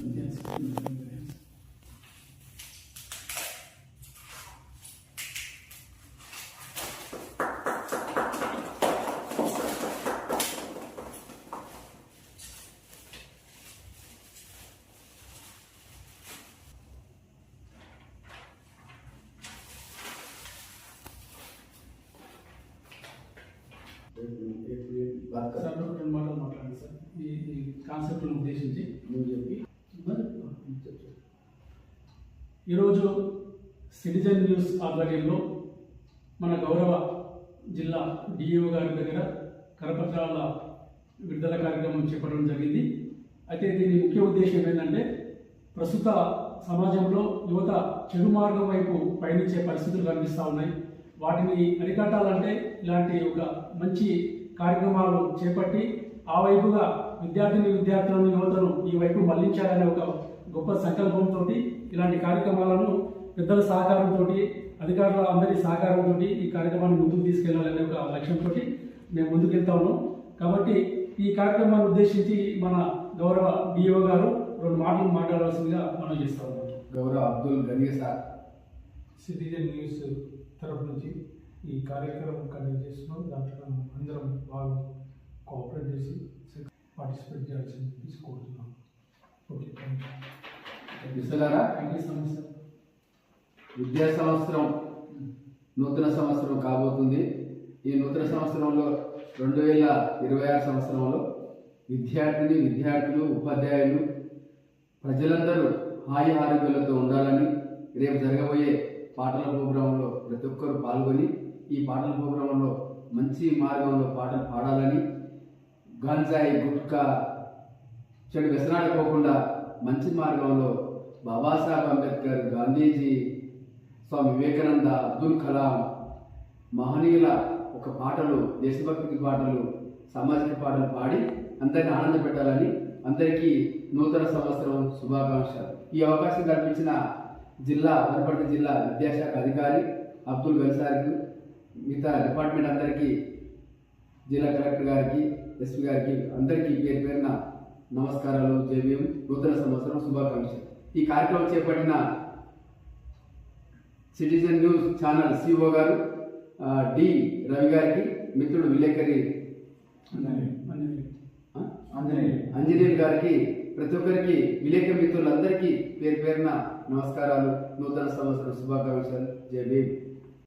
Sir రెండు మాటలు మాట్లాడండి సార్ ఈ కాన్సెప్ట్ను ఉద్దేశించి నువ్వు చెప్పి ఈరోజు సిటిజన్ న్యూస్ ఆధ్వర్యంలో మన గౌరవ జిల్లా డిఈఓ గారి దగ్గర కరపత్రాల విడుదల కార్యక్రమం చేపట్టడం జరిగింది. అయితే దీని ముఖ్య ఉద్దేశం ఏంటంటే ప్రస్తుత సమాజంలో యువత చెడు మార్గం వైపు పయనించే పరిస్థితులు కనిపిస్తూ ఉన్నాయి. వాటిని అరికట్టాలంటే ఇలాంటి ఒక మంచి కార్యక్రమాలు చేపట్టి ఆ వైపుగా విద్యార్థులను యువతను ఈ వైపు మళ్లించాలనే ఒక గొప్ప సంకల్పంతో ఇలాంటి కార్యక్రమాలను పెద్దల సహకారంతో అధికారుల అందరి సహకారంతో ఈ కార్యక్రమాన్ని ముందుకు తీసుకెళ్లాలనే ఒక లక్ష్యంతో మేము ముందుకెళ్తా ఉన్నాం. కాబట్టి ఈ కార్యక్రమాన్ని ఉద్దేశించి మన గౌరవ డిఓ గారు రెండు మాటలు మాట్లాడాల్సిందిగా మనం చేస్తా ఉన్నాం. గౌరవ అబ్దుల్ గనీ సార్ సిటిజన్ న్యూస్ తరఫు నుంచి ఈ కార్యక్రమం కండక్ట్ చేస్తున్నాం. దాంట్లో అందరం బాగా కోఆపరేట్ చేసి పార్టిసిపేట్ చేయాల్సింది కోరుతున్నాం. ఓకే, మిత్రులారా, విద్యా సంవత్సరం నూతన సంవత్సరం కాబోతుంది. ఈ నూతన సంవత్సరంలో 2026 సంవత్సరంలో విద్యార్థులు ఉపాధ్యాయులు ప్రజలందరూ హాయి ఆరోగ్యాలతో ఉండాలని రేపు జరగబోయే పాటల ప్రోగ్రాంలో ప్రతి ఒక్కరు పాల్గొని ఈ పాటల ప్రోగ్రాంలో మంచి మార్గంలో పాటలు పాడాలని, గాంజాయి గుట్కా చెడు వ్యసనాడుకోకుండా మంచి మార్గంలో బాబాసాహెబ్ అంబేద్కర్, గాంధీజీ, స్వామి వివేకానంద, అబ్దుల్ కలాం మహనీయుల ఒక పాటలు, దేశభక్తి పాటలు, సామాజిక పాటలు పాడి అందరినీ ఆనంద పెట్టాలని అందరికీ నూతన సంవత్సరం శుభాకాంక్షలు. ఈ అవకాశం కల్పించిన వనపర్తి జిల్లా విద్యాశాఖ అధికారి అబ్దుల్ గన్సార్కి, మిగతా డిపార్ట్మెంట్ అందరికీ, జిల్లా కలెక్టర్ గారికి, ఎస్పీ గారికి అందరికీ పేరు పేరున నమస్కారాలు. జేబీఎం నూతన సంవత్సరం శుభాకాంక్షలు. ఈ కార్యక్రమం చేపట్టిన సిటిజన్ న్యూస్ ఛానల్ సిఓ గారు డి రవి గారికి, మిత్రుడు విలేకరి అంజనేయులు గారికి, ప్రతి ఒక్కరికి విలేకరి మిత్రులందరికీ పేరు పేరున నమస్కారాలు. నూతన సంవత్సరం శుభాకాంక్షలు. జై భీమ్.